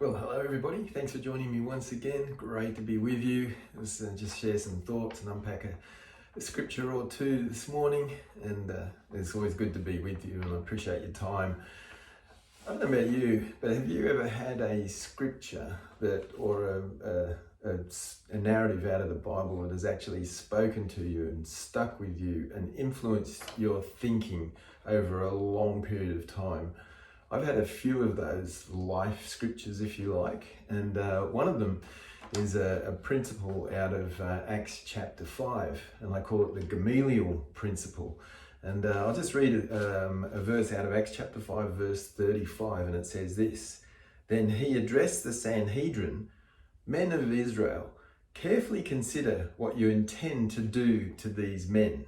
Well, hello everybody. Thanks for joining me once again. Great to be with you. Let's just share some thoughts and unpack a scripture or two this morning. And it's always good to be with you, and I appreciate your time. I don't know about you, but have you ever had a scripture or a narrative out of the Bible that has actually spoken to you and stuck with you and influenced your thinking over a long period of time? I've had a few of those life scriptures, if you like, and one of them is a principle out of Acts chapter 5, and I call it the Gamaliel principle. And I'll just read a verse out of Acts chapter 5, verse 35, and it says this: "Then he addressed the Sanhedrin, 'Men of Israel, carefully consider what you intend to do to these men.'"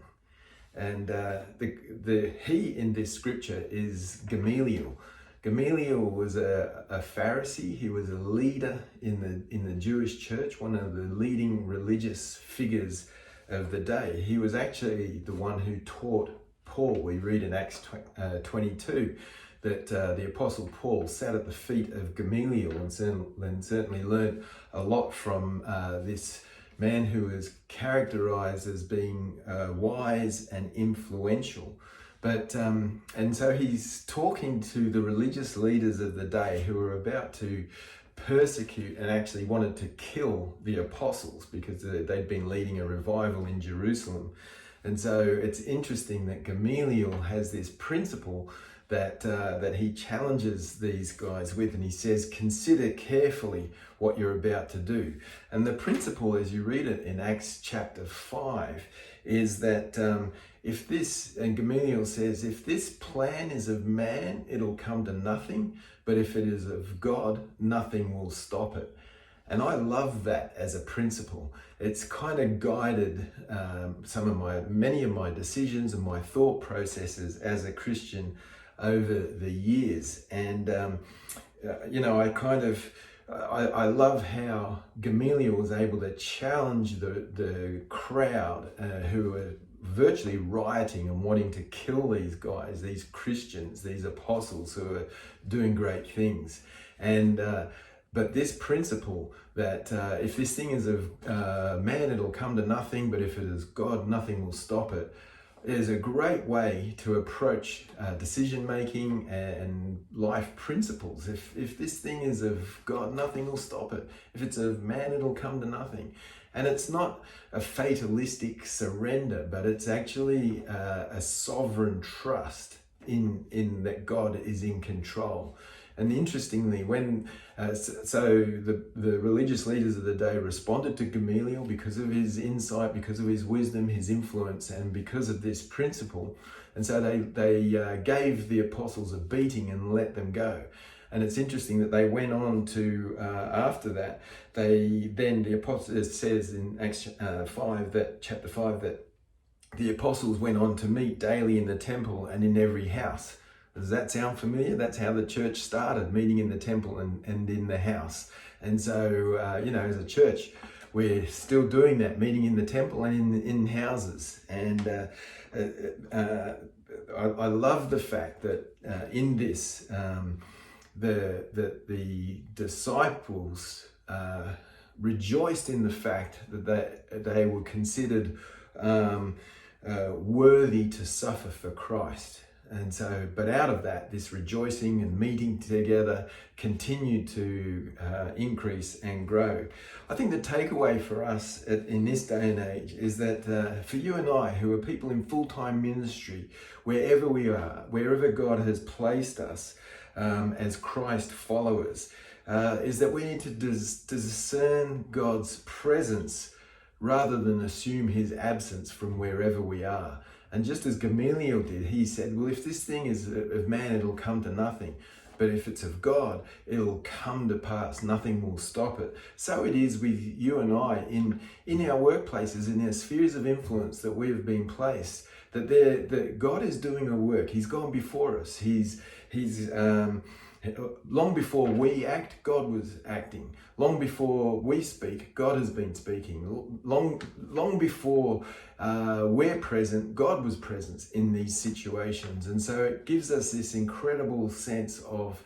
And the he in this scripture is Gamaliel. Gamaliel was a Pharisee. He was a leader in the Jewish church, one of the leading religious figures of the day. He was actually the one who taught Paul. We read in Acts 22 that the Apostle Paul sat at the feet of Gamaliel and certainly learned a lot from this man who is characterized as being wise and influential. But and so he's talking to the religious leaders of the day who were about to persecute and actually wanted to kill the apostles because they'd been leading a revival in Jerusalem. And so it's interesting that Gamaliel has this principle that he challenges these guys with, and he says, consider carefully what you're about to do. And the principle, as you read it in Acts chapter 5, is that if this, and Gamaliel says, if this plan is of man, it'll come to nothing, but if it is of God, nothing will stop it. And I love that as a principle. It's kind of guided many of my decisions and my thought processes as a Christian over the years. And I love how Gamaliel was able to challenge the crowd who were virtually rioting and wanting to kill these guys, these Christians, these apostles who are doing great things. And but this principle that if this thing is of man, it'll come to nothing, but if it is God, nothing will stop it, is a great way to approach decision making and life principles. If this thing is of God, nothing will stop it. If it's of man, it'll come to nothing. And it's not a fatalistic surrender, but it's actually a sovereign trust in that God is in control. And interestingly, when the religious leaders of the day responded to Gamaliel because of his insight, because of his wisdom, his influence, and because of this principle. And so they gave the apostles a beating and let them go. And it's interesting that they went on to, after that, the apostles, it says in Acts chapter 5, that the apostles went on to meet daily in the temple and in every house. Does that sound familiar? That's how the church started, meeting in the temple and in the house. And so, as a church, we're still doing that, meeting in the temple and in houses. And I love the fact that in this, the disciples rejoiced in the fact that they were considered worthy to suffer for Christ. And so, but out of that, this rejoicing and meeting together continued to increase and grow. I think the takeaway for us in this day and age is that for you and I, who are people in full-time ministry, wherever we are, wherever God has placed us as Christ followers, is that we need to discern God's presence rather than assume his absence from wherever we are. And just as Gamaliel did, he said, well, if this thing is of man, it'll come to nothing. But if it's of God, it'll come to pass. Nothing will stop it. So it is with you and I in our workplaces, in our spheres of influence that we have been placed, that God is doing a work. He's gone before us. He's long before we act, God was acting. Long before we speak, God has been speaking. Long before we're present, God was present in these situations. And so it gives us this incredible sense of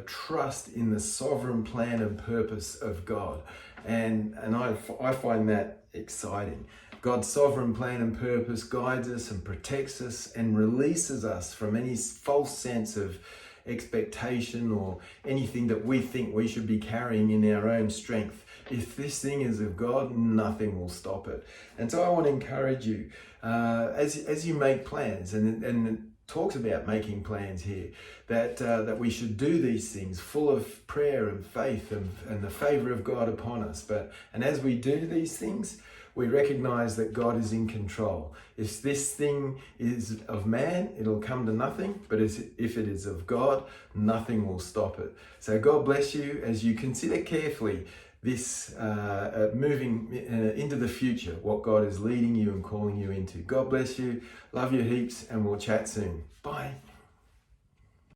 trust in the sovereign plan and purpose of God. And I find that exciting. God's sovereign plan and purpose guides us and protects us and releases us from any false sense of expectation or anything that we think we should be carrying in our own strength. If this thing is of God, nothing will stop it. And so I want to encourage you as you make plans, and it talks about making plans here, that we should do these things full of prayer and faith and the favor of God upon us. And as we do these things, we recognize that God is in control. If this thing is of man, it'll come to nothing. But if it is of God, nothing will stop it. So God bless you as you consider carefully this moving into the future, what God is leading you and calling you into. God bless you. Love you heaps, and we'll chat soon. Bye.